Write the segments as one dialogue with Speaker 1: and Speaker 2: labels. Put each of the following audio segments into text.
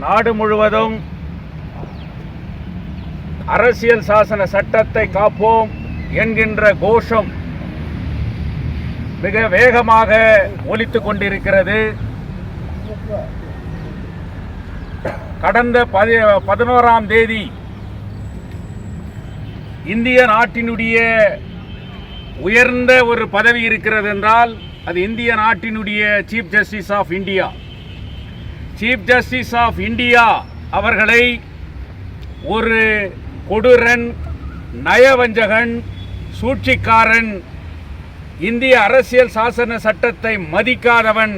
Speaker 1: நாடு முழுவதும் அரசியல் சாசன சட்டத்தை காப்போம் என்கின்ற கோஷம் மிக வேகமாக ஒலித்துக் கொண்டிருக்கிறது. கடந்த 11ஆம் தேதி இந்திய நாட்டினுடைய உயர்ந்த ஒரு பதவி இருக்கிறது என்றால் அது இந்திய நாட்டினுடைய chief justice of India. Chief justice of India அவர்களை ஒரு கொடூரன், நயவஞ்சகன், சூழ்ச்சிக்காரன், இந்திய அரசியல் சாசன சட்டத்தை மதிக்காதவன்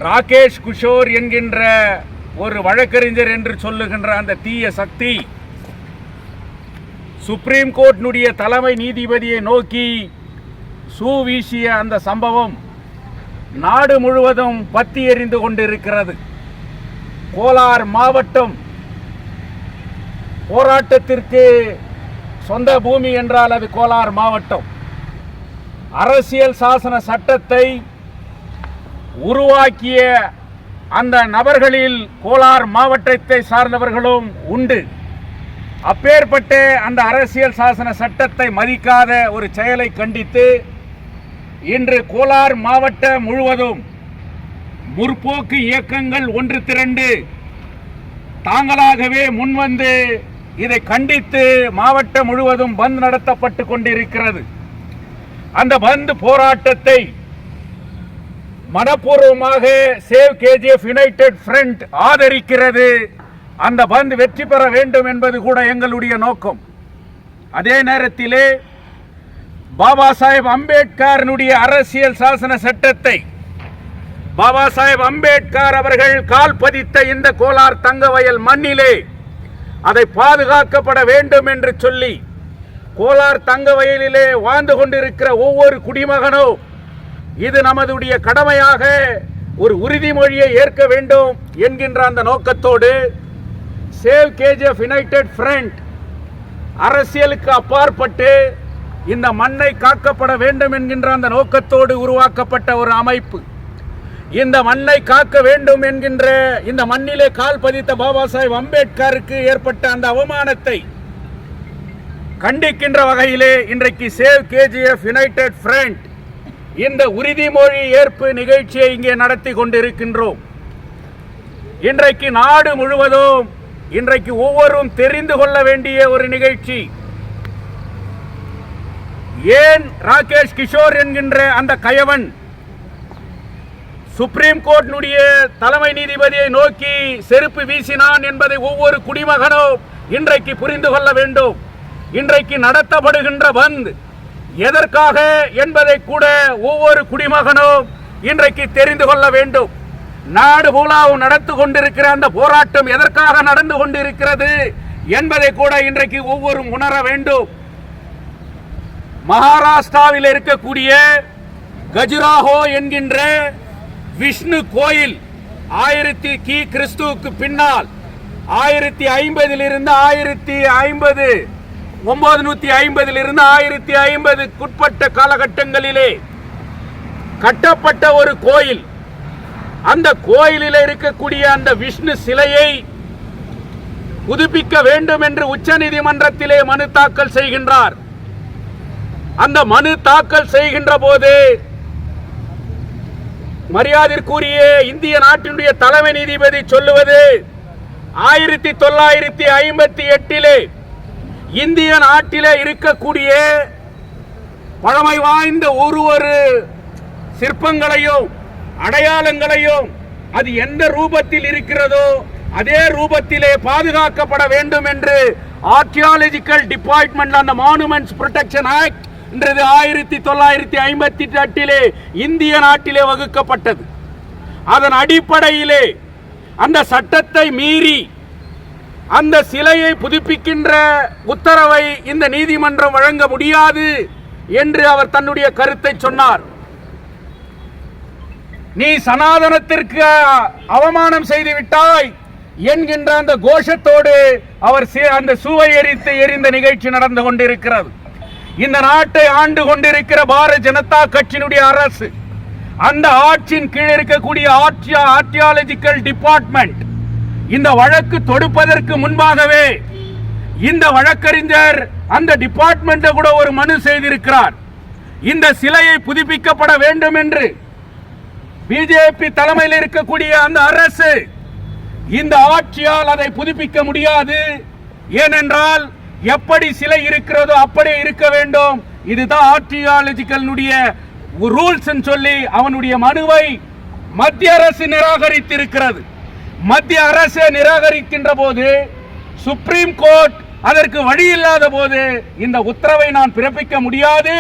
Speaker 1: ராகேஷ் கிஷோர் என்கின்ற ஒரு வழக்கறிஞர் என்று சொல்லுகின்ற அந்த தீய சக்தி சுப்ரீம் கோர்ட்டினுடைய தலைமை நீதிபதியை நோக்கி சூ வீசிய அந்த சம்பவம் நாடு முழுவதும் பத்தி எரிந்து கொண்டிருக்கிறது. கோலார் மாவட்டம் போராட்டத்திற்கு சொந்த பூமி என்றால் அது கோலார் மாவட்டம். அரசியல் சாசன சட்டத்தை உருவாக்கிய அந்த நபர்களில் கோலார் மாவட்டத்தை சார்ந்தவர்களும் உண்டு. அப்பேற்பட்ட அந்த அரசியல் சாசன சட்டத்தை மதிக்காத ஒரு செயலை கண்டித்து இன்று கோலார் மாவட்டம் முழுவதும் முற்போக்கு இயக்கங்கள் ஒன்று திரண்டு தாங்களாகவே முன்வந்து இதை கண்டித்து மாவட்டம் முழுவதும் பந்த் நடத்தப்பட்டு கொண்டிருக்கிறது. அந்த பந்த் போராட்டத்தை மனப்பூர்வமாக சேவ் கேஜிஎஃப் யுனைடெட் ஃப்ரண்ட் ஆதரிக்கிறது. அந்த பந்த் வெற்றி பெற வேண்டும் என்பது கூட எங்களுடைய நோக்கம். அதே நேரத்திலே பாபா சாஹேப் அம்பேத்கருடைய அரசியல் சாசன சட்டத்தை பாபா சாஹேப் அம்பேத்கர் அவர்கள் கால் பதித்த இந்த கோலார் தங்கவயல் மண்ணிலே அதை பாதுகாக்கப்பட வேண்டும் என்று சொல்லி கோலார் தங்கவயலிலே வாழ்ந்து கொண்டிருக்கிற ஒவ்வொரு குடிமகனோ இது நமதுடைய கடமையாக ஒரு உறுதிமொழியை ஏற்க வேண்டும் என்கின்ற அந்த நோக்கத்தோடு சேவ் கேஜிஎஃப் யுனைடெட் ஃப்ரண்ட் அரசியலுக்கு அப்பாற்பட்டு இந்த மண்ணை காக்கப்பட வேண்டும் என்கின்ற அந்த நோக்கத்தோடு உருவாக்கப்பட்ட ஒரு அமைப்பு. இந்த மண்ணை காக்க வேண்டும் என்கின்ற இந்த மண்ணிலே கால் பதித்த பாபா சாஹேப் அம்பேத்கருக்கு ஏற்பட்ட அந்த அவமானத்தை கண்டிக்கின்ற வகையிலே இன்றைக்கு சேவ் கேஜிஎஃப் யுனைடெட் ஃப்ரண்ட் இந்த உறுதிமொழி ஏற்பு நிகழ்ச்சியை இங்கே நடத்தி கொண்டிருக்கின்றோம். இன்றைக்கு நாடு முழுவதும் இன்றைக்கு ஒவ்வொருவரும் தெரிந்து கொள்ள வேண்டிய ஒரு நிகழ்ச்சி. ஏன் ராகேஷ் கிஷோர் என்கின்ற அந்த கயவன் சுப்ரீம் கோர்ட்டினுடைய தலைமை நீதிபதியை நோக்கி செருப்பு வீசினான் என்பதை ஒவ்வொரு குடிமகனும் இன்றைக்கு புரிந்து கொள்ள வேண்டும். இன்றைக்கு நடத்தப்படுகின்ற பந்த் எதற்காக என்பதை கூட ஒவ்வொரு குடிமகனும் இன்றைக்கு தெரிந்து கொள்ள வேண்டும். நாடு பூலாவும் நடந்து கொண்டிருக்கிற அந்த போராட்டம் எதற்காக நடந்து கொண்டிருக்கிறது என்பதை கூட இன்றைக்கு ஒவ்வொரு உணர வேண்டும். மகாராஷ்டிராவில் இருக்கக்கூடிய கஜுராஹோ என்கின்ற விஷ்ணு கோயில் 1000 கிறிஸ்துவுக்கு பின்னால் 1050 1050 காலகட்டங்களிலே கட்டப்பட்ட ஒரு கோயில். அந்த கோயிலில் இருக்கக்கூடிய அந்த விஷ்ணு சிலையை புதுப்பிக்க வேண்டும் என்று உச்சநீதிமன்றத்திலே மனு தாக்கல் செய்கின்றார். அந்த மனு தாக்கல் செய்கின்ற போது மரியாதைக்குரிய இந்திய நாட்டினுடைய தலைமை நீதிபதி சொல்லுவது 1958 இந்திய நாட்டிலே இருக்கக்கூடிய பழமை வாய்ந்த ஒரு சிற்பங்களையும் அடையாளங்களையும் அது எந்த ரூபத்தில் இருக்கிறதோ அதே ரூபத்திலே பாதுகாக்கப்பட வேண்டும் என்று ஆர்கியாலஜிக்கல் டிபார்ட்மெண்ட் அந்த மானுமெண்ட்ஸ் புரொடெக்ஷன் ஆக்ட் 1958 இந்திய நாட்டிலே வகுக்கப்பட்டது. அதன் அடிப்படையிலே அந்த சட்டத்தை மீறி அந்த சிலையை புதுப்பிக்கின்ற உத்தரவை இந்த நீதிமன்றம் வழங்க முடியாது என்று அவர் தன்னுடைய கருத்தை சொன்னார். நீ சனாதனத்திற்கு அவமானம் செய்து விட்டாய் என்கின்ற அந்த கோஷத்தோடு அவர் அந்த சூவை எரிந்த நிகழ்ச்சி நடந்து கொண்டிருக்கிறது. இந்த நாட்டை ஆண்டு கொண்டிருக்கிற பாரதிய ஜனதா கட்சியினுடைய அரசு, அந்த ஆட்சியின் கீழ் இருக்கக்கூடிய ஆர்டியாலஜிக்கல் டிபார்ட்மெண்ட் இந்த வழக்கு தொடுப்பதற்கு முன்பாகவே இந்த வழக்கறிஞர் அந்த டிபார்ட்மெண்ட் கூட ஒரு மனு செய்திருக்கிறார். இந்த சிலையை புதுப்பிக்கப்பட வேண்டும் என்று. பிஜேபி தலைமையில் இருக்கக்கூடிய அந்த அரசு இந்த ஆட்சியால் அதை புதுப்பிக்க முடியாது. ஏனென்றால் எப்படி சிலை இருக்கிறதோ அப்படியே இருக்க வேண்டும். இதுதான் ஆர்டியாலஜிக்கல் ரூல்ஸ் சொல்லி அவனுடைய மனுவை மத்திய அரசு நிராகரித்திருக்கிறது. மத்திய அரசு நிராகரிக்கின்ற போது சுப்ரீம் கோர்ட் அதற்கு வழி இல்லாத போது இந்த உத்தரவை நான் பிறப்பிக்க முடியாது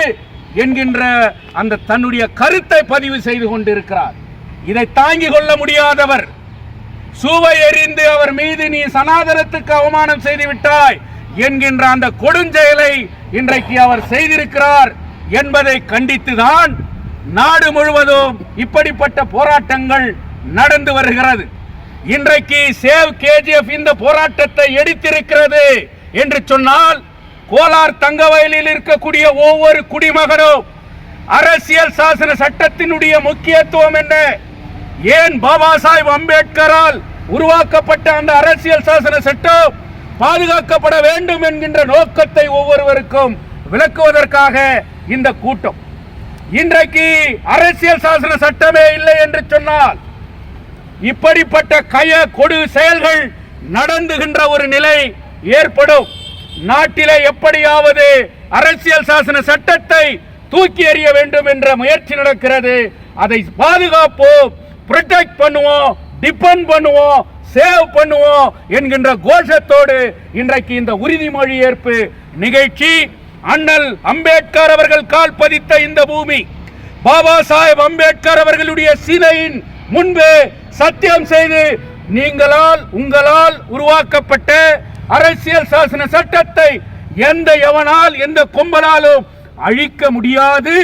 Speaker 1: என்கின்ற அந்த தன்னுடைய கருத்தை பதிவு செய்து கொண்டிருக்கிறார். இதை தாங்கிக் கொள்ள முடியாதவர் சூவை எறிந்து அவர் மீது நீ சனாதனத்துக்கு அவமானம் செய்து விட்டாய் என்கின்ற அந்த கொடுஞ்செயலை இன்றைக்கு அவர் செய்திருக்கிறார் என்பதை கண்டித்துதான் நாடு முழுவதும் இப்படிப்பட்ட போராட்டங்கள் நடந்து வருகிறது. இன்றைக்கு சேவ் கேஜிஎஃப் இந்த போராட்டத்தை எடுத்திருக்கிறது என்று சொன்னால், கோலார் தங்கவயலில் இருக்கக்கூடிய ஒவ்வொரு குடிமகனும் அரசியல் சாசன சட்டத்தினுடைய முக்கியத்துவம் என்ன, ஏன் பாபா சாஹிப் அம்பேத்கரால் உருவாக்கப்பட்ட அந்த அரசியல் சாசன சட்டம் பாதுகாக்கப்பட வேண்டும் என்கின்ற நோக்கத்தை ஒவ்வொருவருக்கும் விளக்குவதற்காக இந்த கூட்டம். இன்றைக்கு அரசியல் சாசன சட்டமே இல்லை என்று சொன்னால் இப்படிப்பட்ட கொடு செயல்கள் நடந்துகின்ற ஒரு நிலை ஏற்படும். நாட்டிலே எப்படியாவது அரசியல் சாசன சட்டத்தை தூக்கி எறிய வேண்டும் என்ற முயற்சி நடக்கிறது. அதை பாதுகாப்போம், ப்ரொடெக்ட் பண்ணுவோம், டிபெண்ட் பண்ணுவோம், சேவ் பண்ணுவோம் என்கின்ற கோஷத்தோடு இன்றைக்கு இந்த உறுதிமொழி ஏற்பு நிகழ்ச்சி. அண்ணல் அம்பேத்கர் அவர்கள் கால் பதித்த இந்த பூமி, பாபா சாஹிப் அம்பேத்கர் அவர்களுடைய சிலையின் முன்பு சத்தியம் செய்து உங்களால் உருவாக்கப்பட்ட அரசியல் சாசன சட்டத்தை எந்த கும்பலாலும் அழிக்க முடியாது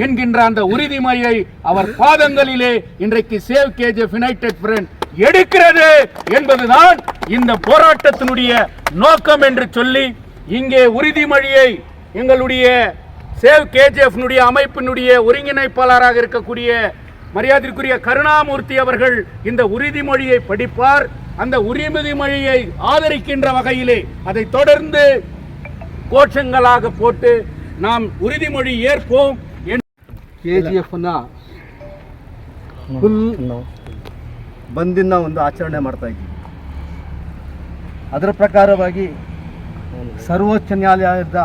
Speaker 1: என்கின்ற அந்த உறுதிமொழியை அவர் பாதங்களிலே இன்றைக்கு சேவ் கேஜிஎஃப் யுனைடெட் ஃப்ரண்ட் எடுக்கிறது என்பதுதான் இந்த போராட்டத்தினுடைய நோக்கம் என்று சொல்லி, இங்கே உறுதிமொழியை எங்களுடைய சேவ் கேஜிஎஃப் அமைப்பினுடைய ஒருங்கிணைப்பாளராக இருக்கக்கூடிய மரியாதைக்குரிய கருணாமூர்த்தி அவர்கள் இந்த உறுதிமொழியை படிப்பார். அந்த உறுதிமொழியை ஆதரிக்கின்ற வகையிலே அதை தொடர்ந்து கோஷங்களாக போட்டு நாம் உறுதிமொழி ஏற்போம்.
Speaker 2: KGF ಫುಲ್ ಬಂದಿನ ಒಂದು ಆಚರಣೆ ಮಾಡ್ತಾ ಇದ್ದೀವಿ. ಅದರ ಪ್ರಕಾರವಾಗಿ ಸರ್ವೋಚ್ಚ ನ್ಯಾಯಾಲಯದ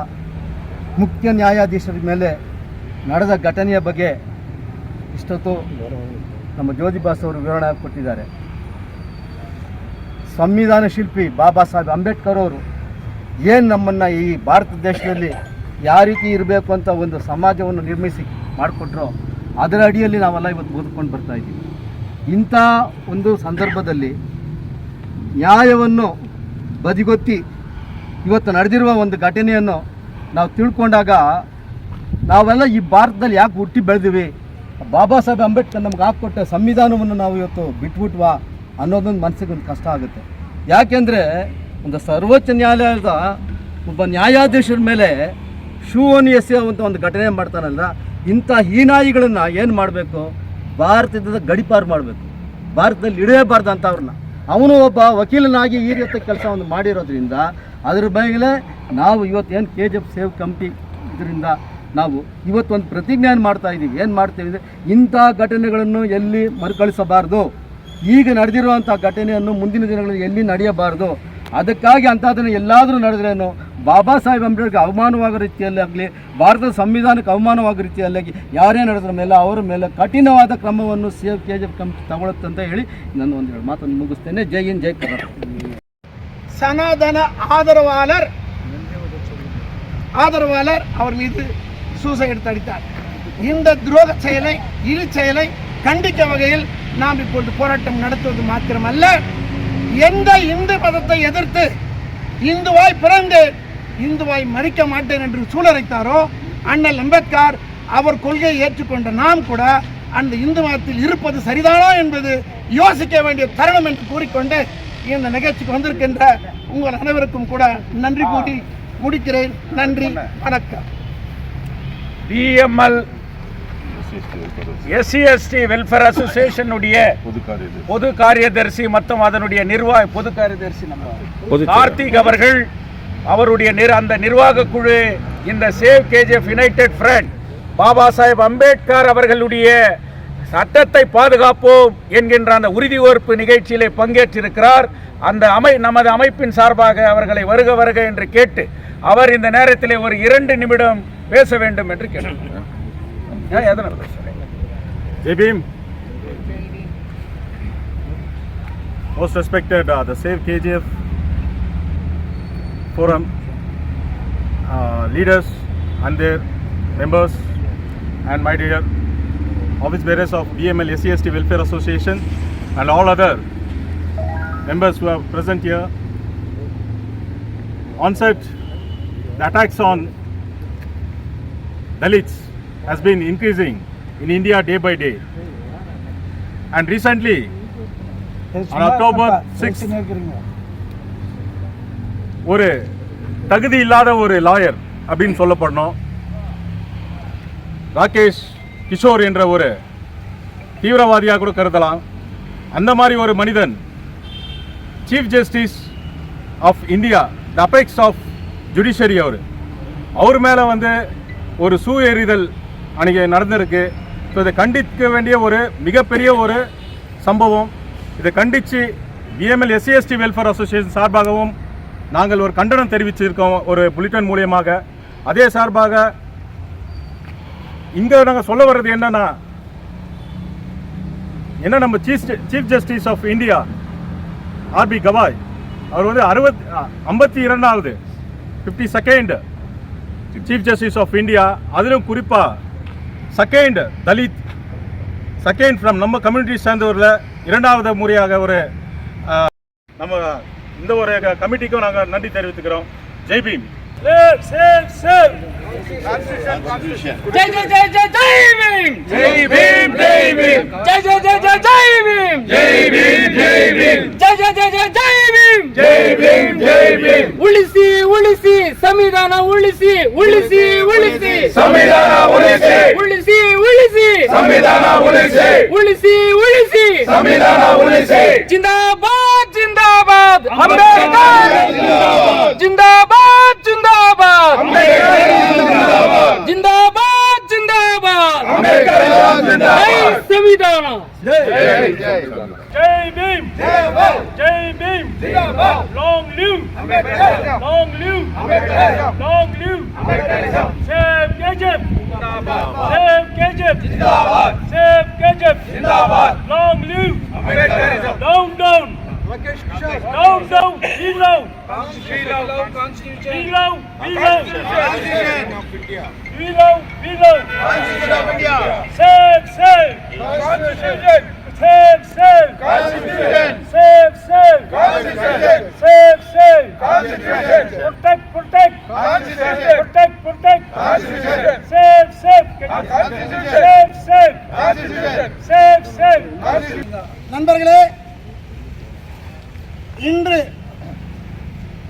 Speaker 2: ಮುಖ್ಯ ನ್ಯಾಯಾಧೀಶರ ಮೇಲೆ ನಡೆದ ಘಟನೆಯ ಬಗ್ಗೆ ಇಷ್ಟೊತ್ತು ನಮ್ಮ ಜ್ಯೋತಿ ಬಾಸು ಅವರು ವಿವರಣೆ ಕೊಟ್ಟಿದ್ದಾರೆ. ಸಂವಿಧಾನ ಶಿಲ್ಪಿ ಬಾಬಾ ಸಾಹೇಬ್ ಅಂಬೇಡ್ಕರ್ ಅವರು ಏನು ನಮ್ಮನ್ನು ಈ ಭಾರತ ದೇಶದಲ್ಲಿ ಯಾವ ರೀತಿ ಇರಬೇಕು ಅಂತ ಒಂದು ಸಮಾಜವನ್ನು ನಿರ್ಮಿಸಿ ಮಾಡಿಕೊಟ್ರೋ ಅದರ ಅಡಿಯಲ್ಲಿ ನಾವೆಲ್ಲ ಇವತ್ತು ಬದುಕೊಂಡು ಬರ್ತಾ ಇದ್ದೀವಿ. ಇಂಥ ಒಂದು ಸಂದರ್ಭದಲ್ಲಿ ನ್ಯಾಯವನ್ನು ಬದಿಗೊತ್ತಿ ಇವತ್ತು ನಡೆದಿರುವ ಒಂದು ಘಟನೆಯನ್ನು ನಾವು ತಿಳ್ಕೊಂಡಾಗ ನಾವೆಲ್ಲ ಈ ಭಾರತದಲ್ಲಿ ಯಾಕೆ ಹುಟ್ಟಿ ಬೆಳೆದಿವಿ, ಬಾಬಾ ಸಾಹೇಬ್ ಅಂಬೇಡ್ಕರ್ ನಮ್ಗೆ ಹಾಕ್ಕೊಟ್ಟ ಸಂವಿಧಾನವನ್ನು ನಾವು ಇವತ್ತು ಬಿಟ್ಬಿಟ್ವಾ ಅನ್ನೋದೊಂದು ಮನಸ್ಸಿಗೆ ಒಂದು ಕಷ್ಟ ಆಗುತ್ತೆ. ಯಾಕೆಂದರೆ ಒಂದು ಸರ್ವೋಚ್ಚ ನ್ಯಾಯಾಲಯದ ಒಬ್ಬ ನ್ಯಾಯಾಧೀಶರ ಮೇಲೆ ಶೂವನ್ನು ಎಸೆಯುವಂಥ ಒಂದು ಘಟನೆ ಮಾಡ್ತಾನಲ್ಲ, ಇಂಥ ಹೀನಾಯಿಗಳನ್ನು ಏನು ಮಾಡಬೇಕು, ಭಾರತದ ಗಡಿಪಾರು ಮಾಡಬೇಕು, ಭಾರತದಲ್ಲಿ ಇಡಲೇಬಾರ್ದು ಅಂತ ಅವ್ರನ್ನ. ಅವನು ಒಬ್ಬ ವಕೀಲನಾಗಿ ಈ ರೀತಿ ಕೆಲಸವನ್ನು ಮಾಡಿರೋದ್ರಿಂದ ಅದ್ರ ಮೇಲೆ ನಾವು ಇವತ್ತೇನು KGF ಸೇವ್ ಕಮಿಟಿ ಇದರಿಂದ ನಾವು ಇವತ್ತೊಂದು ಪ್ರತಿಜ್ಞಾನ ಮಾಡ್ತಾ ಇದ್ದೀವಿ. ಏನು ಮಾಡ್ತೀವಿ ಅಂದರೆ ಇಂಥ ಘಟನೆಗಳನ್ನು ಎಲ್ಲಿ ಮರುಕಳಿಸಬಾರ್ದು, ಈಗ ನಡೆದಿರುವಂಥ ಘಟನೆಯನ್ನು ಮುಂದಿನ ದಿನಗಳಲ್ಲಿ ಎಲ್ಲಿ ನಡೆಯಬಾರ್ದು. ಅದಕ್ಕಾಗಿ ಅಂಥದ್ದನ್ನು ಎಲ್ಲಾದರೂ ನಡೆದ್ರೇನು ಬಾಬಾ ಸಾಹೇಬ್ ಅಂಬೇಡ್ಕರ್ ಅವಮಾನವಾಗೋ ರೀತಿಯಲ್ಲಿ ಆಗಲಿ, ಭಾರತದ ಸಂವಿಧಾನಕ್ಕೆ ಅವಮಾನವಾಗೋ ರೀತಿಯಲ್ಲಿ ಯಾರೇ ನಡೆದ್ರ ಮೇಲೆ ಅವರ ಮೇಲೆ ಕಠಿಣವಾದ ಕ್ರಮವನ್ನು ಸೇವ್ KGF ಕಮಿಟಿ ತಗೊಳುತ್ತಂತ ಹೇಳಿ ನಾನು ಒಂದು ಮಾತನ್ನು ಮುಗಿಸ್ತೇನೆ. ಜೈ ಹಿಂದ್, ಜೈ ಕರ್ನಾಟಕ.
Speaker 3: சனாதன ஆதரவாளர் அவர் மீது சூசைட் அடித்தார். இந்த துரோக செயலை, இழி செயலை கண்டிக்க வகையில் நாம் இப்பொழுது போராட்டம் நடத்துவது மாத்திரமல்ல, எந்த இந்து மதத்தை எதிர்த்து இந்துவாய் பிறந்து இந்துவாய் மறிக்க மாட்டேன் என்று சூழலைத்தாரோ அண்ணல் அம்பேத்கர் அவர் கொள்கையை ஏற்றுக்கொண்ட நாம் கூட அந்த இந்து மதத்தில் இருப்பது சரிதானா என்பது யோசிக்க வேண்டிய தருணம் என்று கூறிக்கொண்டு இந்த நிகழ்ச்சிக்கு வந்திருக்கின்ற உங்கள் அனைவருக்கும் கூட நன்றி கூட்டி முடிக்கிறேன். நன்றி, வணக்கம்.
Speaker 1: பிஎம்எல் எஸ்சி வெல்ஃபேர் அசோசியேஷன் பொது காரியதர்சி மற்றும் அதனுடைய பொது காரியதர்சி கார்த்திக் அவர்கள் அவருடைய அந்த நிர்வாக குழு இந்த save KGF United front Baba Saheb Ambedkar அவர்களுடைய சட்டத்தை பாதுகாப்போம் என்கின்ற அந்த உறுதியேற்பு நிகழ்ச்சியிலே பங்கேற்றிருக்கிறார். அந்த நமது அமைப்பின் சார்பாக அவர்களை வருக வருக என்று கேட்டு அவர் இந்த நேரத்திலே ஒரு 2 நிமிடம் பேச வேண்டும் என்று கேட்டார்.
Speaker 4: Jai Bhim. Most respected the Save KGF forum leaders and their members and my dear office bearers of BML SC Welfare Association and all other members who are present here. Onset, the attacks on Dalits has been increasing in India day by day. And recently, on October 6th, ஒரு தகுதி இல்லாத ஒரு lawyer அப்படின்னு சொல்லப்படணும் ராகேஷ் கிஷோர் என்ற ஒரு தீவிரவாதியாக கூட கருதலாம். அந்த மாதிரி ஒரு மனிதன் chief justice of India, the apex of judiciary, அவர் மேலே வந்து ஒரு எறிதல் அன்றைக்கி நடந்திருக்கு. ஸோ இதை கண்டிக்க வேண்டிய ஒரு மிகப்பெரிய ஒரு சம்பவம். இதை கண்டித்து பிஎம்எல் SC வெல்ஃபேர் அசோசியேஷன் சார்பாகவும் நாங்கள் ஒரு கண்டனம் தெரிவிச்சிருக்கோம் ஒரு புல்லட்டின் மூலியமாக. அதே சார்பாக இங்கே நாங்கள் சொல்ல வர்றது என்னன்னா, நம்ம chief justice of India RB Gavai அவர் வந்து 52வது 52nd chief justice of India. அதிலும் குறிப்பாக செகண்ட் தலித், செகண்ட் ஃப்ரம் நம்ம கம்யூனிட்டி சேர்ந்தவரில் 2வது முறையாக ஒரு நம்ம இந்த ஒரு கமிட்டிக்கும் நாங்கள் நன்றி தெரிவித்துக்கிறோம். ஜெய் பீம்.
Speaker 5: ಉಳಿಸಿ ಉಳಿಸಿ ಸಂವಿಧಾನ, ಉಳಿಸಿ ಉಳಿಸಿ ಉಳಿಸಿ ಸಂವಿಧಾನ, ಉಳಿಸಿ ಉಳಿಸಿ ಉಳಿಸಿ ಸಂವಿಧಾನ, ಉಳಿಸಿ ಉಳಿಸಿ ಉಳಿಸಿ ಸಂವಿಧಾನ, ಉಳಿಸಿ. ಜಿಂದಾಬಾದ್ ಜಿಂದಾಬಾದ್ ಅಂಬೇಡ್ಕರ್ ಜಿಂದಾಬಾದ್ ಜಿಂದಾಬಾದ್ ಜಿಂದಾಬಾದ್ ಜಿಂದಾಬಾದ್ ಅಂಬೇಡ್ಕರ್ ಜಿಂದಾಬಾದ್. ಸಂವಿಧಾನ.
Speaker 4: जय भीम, जय Bhim, long live Ambedkar, long live Ambedkar, long live Ambedkar. Save KGF, save KGF, save KGF, long live Ambedkar. Down down, down down, we love, we love, we love, we love, we love, we love, save, save, save, save, save, save, save, save, protect, protect, protect, protect, save, save, save, save, save, save.
Speaker 3: நண்பர்களே, இன்று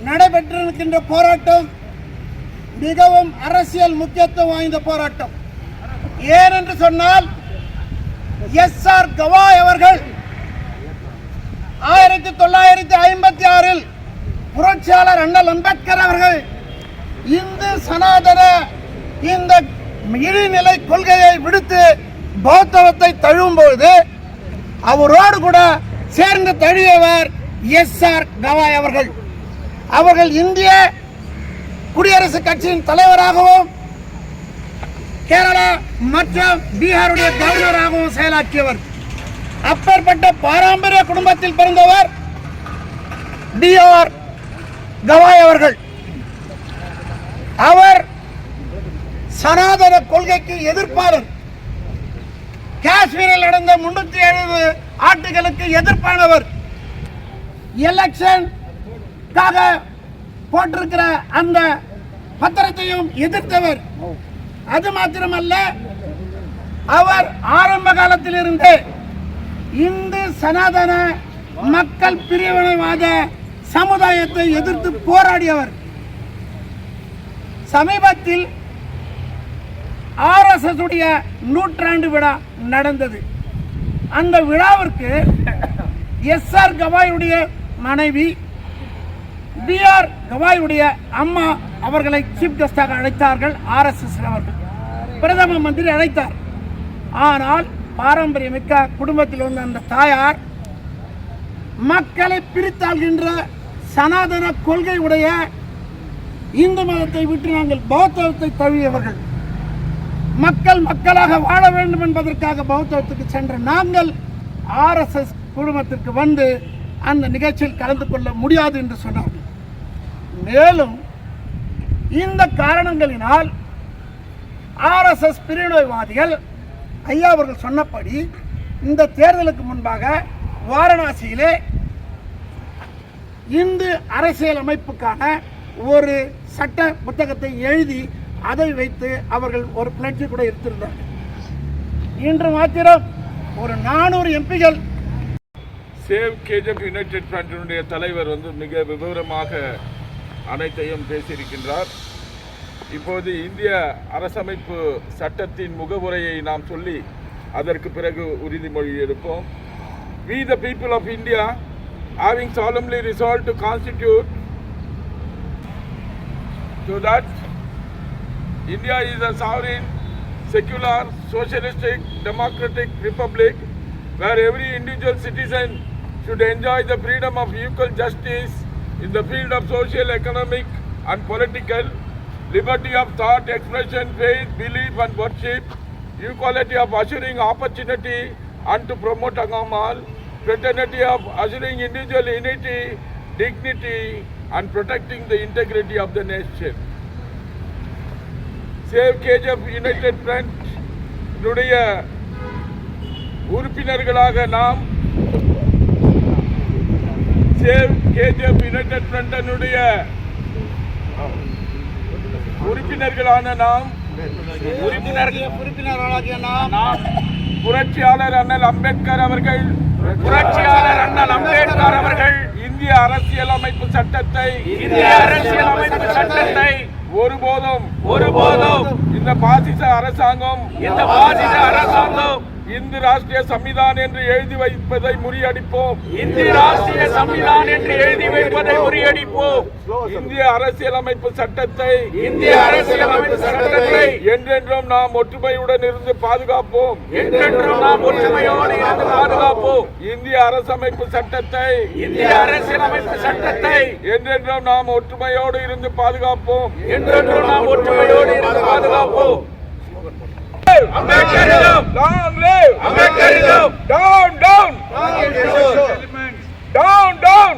Speaker 3: நடைபெற்றிருக்கின்ற போராட்டம் மிகவும் அரசியல் முக்கியத்துவம் வாய்ந்த போராட்டம். ஏனென்று சொன்னால் SR கவாய் அவர்கள் 1956 புரட்சியாளர் அண்ணல் அம்பேத்கர் அவர்கள் இந்து சனாதன இந்த இழிநிலை கொள்கையை விடுத்து பௌத்தவத்தை தழுவும்போது அவரோடு கூட சேர்ந்து தழுவியவர் SR கவாய் அவர்கள். அவர்கள் இந்திய குடியரசுக் கட்சியின் தலைவராகவும் கேரளா மற்றும் பீகாருடைய கவர்னராகவும் செயலாற்றியவர். அப்பேற்பட்ட பாரம்பரிய குடும்பத்தில் பிறந்தவர் DR கவாய் அவர்கள். அவர் சனாதன கொள்கைக்கு எதிர்ப்பாளர். காஷ்மீரில் நடந்த 370 ஆண்டுகளுக்கு எதிர்ப்பானவர். எலெக்ஷனுக்காக போட்டிருக்கிற அந்த பத்திரத்தையும் எதிர்த்தவர். அது மாத்திரமல்ல, அவர் ஆரம்ப காலத்திலிருந்து இந்து சனாதன மக்கள் பிரிவினைவாத சமுதாயத்தை எதிர்த்து போராடியவர். சமீபத்தில் RSS உடைய நூற்றாண்டு விழா நடந்தது. அந்த விழாவிற்கு SR கவாயுடைய மனைவி BR கவாயுடைய அம்மா அவர்களை சீஃப் கெஸ்டாக அழைத்தார்கள். RSS அவர்கள் பிரதம மந்திரி அழைத்தார். ஆனால் பாரம்பரியமிக்க குடும்பத்தில் வந்த அந்த தாயார் மக்களை பிரித்தாள்கின்ற சனாதன கொள்கை உடைய இந்து மதத்தை விட்டு நாங்கள் பௌத்தத்தை தழுவியவர்கள், மக்கள் மக்களாக வாழ வேண்டும் என்பதற்காக பௌத்தத்துக்கு சென்ற நாங்கள் RSS குழுமத்திற்கு வந்து அந்த நிகழ்ச்சியில் கலந்து கொள்ள முடியாது என்று சொன்னார்கள். மேலும் இந்த காரணங்களினால் RSS பிரிவினைவாதிகள் ஐயா அவர்கள் சொன்னபடி இந்த தேர்தலுக்கு முன்பாக வாரணாசியிலே இந்து அரசியல் அமைப்புக்கான ஒரு சட்ட புத்தகத்தை எழுதி அதை வைத்து அவர்கள் ஒரு பிளட்ஜி கூட எடுத்திருந்தார்கள். இன்று மாத்திரம் ஒரு 400 எம்பிகள்
Speaker 1: சேவ் கேஜிஎஃப் யுனைடெட் ஃப்ரண்டினுடைய தலைவர் மிக விவரமாக அனைத்தையும் பேசியிருக்கின்றார். இப்போது இந்திய அரசமைப்பு சட்டத்தின் முகவுரையை நாம் சொல்லி அதற்கு பிறகு உறுதிமொழி எடுப்போம். We the people of India, having solemnly resolved to constitute so that India is a sovereign, secular, socialistic, democratic republic where every individual citizen should enjoy the freedom of equal justice in the field of social, economic and political, liberty of thought, expression, faith, belief and worship, equality of assuring opportunity and to promote among all, fraternity of assuring individual unity, dignity and protecting the integrity of the nation. Save KGF United Front உடைய உறுப்பினர்களாக நாம் save KGF United Front-னுடைய உறுப்பினர்களான நாம் புரட்சியாளர் அண்ணல் அம்பேத்கர் அவர்கள் இந்திய அரசியலமைப்பு சட்டத்தை ஒருபோதும் இந்த பாசிச அரசாங்கம் இந்து ராஷ்டிரிய சம்விதான் என்று எழுதி வைப்பதை முறியடிப்போம். இந்திய அரசியலமைப்பு சட்டத்தை என்றென்றும் நாம் ஒற்றுமையுடன் இருந்து பாதுகாப்போம். இந்திய அரசமைப்பு சட்டத்தை என்றென்றும் நாம் ஒற்றுமையோடு இருந்து பாதுகாப்போம். Ambedkarism! Long live! Ambedkarism! Down, down! Down, down!